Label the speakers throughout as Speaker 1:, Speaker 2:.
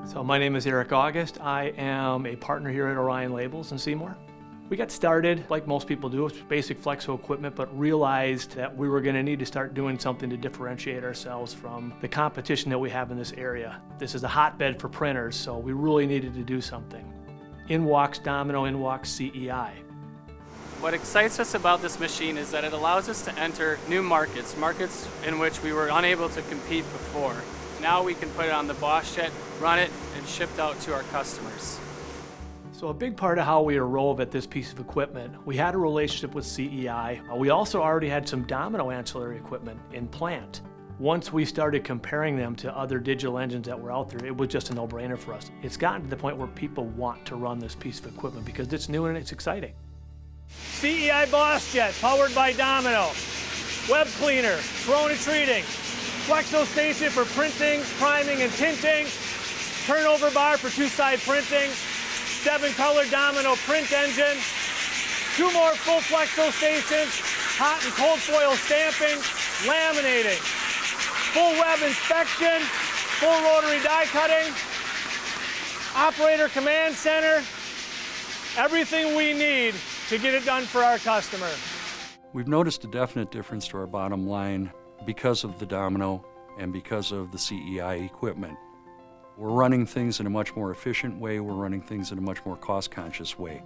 Speaker 1: So my name is Eric August. I am a partner here at Orion Labels in Seymour. We got started, like most people do, with basic flexo equipment, but realized that we were going to need to start doing something to differentiate ourselves from the competition that we have in this area. This is a hotbed for printers, so we really needed to do something. In walks Domino, in walks CEI.
Speaker 2: What excites us about this machine is that it allows us to enter new markets in which we were unable to compete before. Now we can put it on the BossJet, run it, and shipped out to our customers.
Speaker 1: So a big part of how we arose at this piece of equipment, we had a relationship with CEI. We also already had some Domino ancillary equipment in plant. Once we started comparing them to other digital engines that were out there, it was just a no-brainer for us. It's gotten to the point where people want to run this piece of equipment because it's new and it's exciting. CEI BossJet, powered by Domino. Web cleaner, corona treating. Flexo station for printing, priming, and tinting. Turnover bar for two-side printing. 7-color Domino print engine. 2 more full flexo stations. Hot and cold foil stamping. Laminating. Full web inspection. Full rotary die cutting. Operator command center. Everything we need to get it done for our customer.
Speaker 3: We've noticed a definite difference to our bottom line because of the Domino and because of the CEI equipment. We're running things in a much more efficient way, we're running things in a much more cost-conscious way.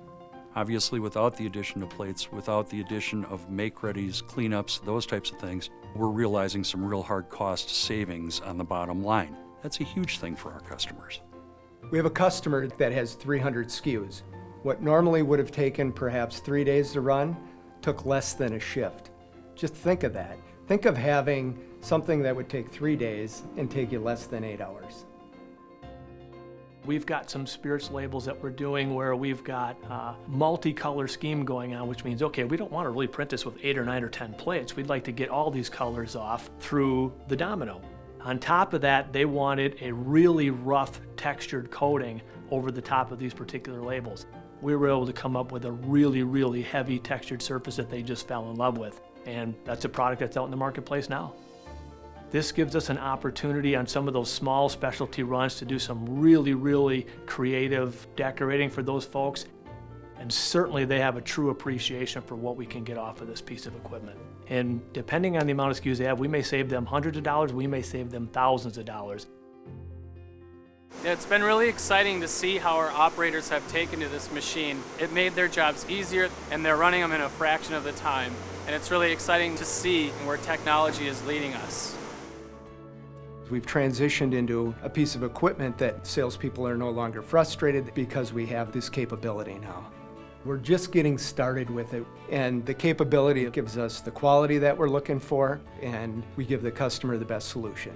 Speaker 3: Obviously, without the addition of plates, without the addition of make-readies, cleanups, those types of things, we're realizing some real hard cost savings on the bottom line. That's a huge thing for our customers.
Speaker 4: We have a customer that has 300 SKUs. What normally would have taken perhaps 3 days to run took less than a shift. Just think of that. Think of having something that would take 3 days and take you less than 8 hours.
Speaker 1: We've got some spirits labels that we're doing where we've got a multicolor scheme going on, which means, okay, we don't want to really print this with 8 or 9 or 10 plates. We'd like to get all these colors off through the Domino. On top of that, they wanted a really rough textured coating over the top of these particular labels. We were able to come up with a really, really heavy textured surface that they just fell in love with. And that's a product that's out in the marketplace now. This gives us an opportunity on some of those small specialty runs to do some really, really creative decorating for those folks. And certainly they have a true appreciation for what we can get off of this piece of equipment. And depending on the amount of SKUs they have, we may save them hundreds of dollars, we may save them thousands of dollars.
Speaker 2: Yeah, it's been really exciting to see how our operators have taken to this machine. It made their jobs easier and they're running them in a fraction of the time. And it's really exciting to see where technology is leading us.
Speaker 4: We've transitioned into a piece of equipment that salespeople are no longer frustrated because we have this capability now. We're just getting started with it, and the capability gives us the quality that we're looking for, and we give the customer the best solution.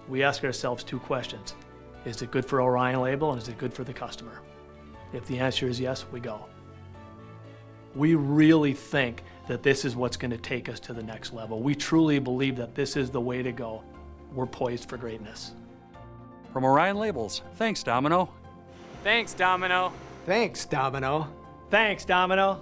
Speaker 1: We ask ourselves 2 questions. Is it good for Orion Label, and is it good for the customer? If the answer is yes, we go. We really think that this is what's going to take us to the next level. We truly believe that this is the way to go. We're poised for greatness.
Speaker 3: From Orion Labels, thanks, Domino.
Speaker 2: Thanks, Domino.
Speaker 4: Thanks, Domino.
Speaker 1: Thanks, Domino.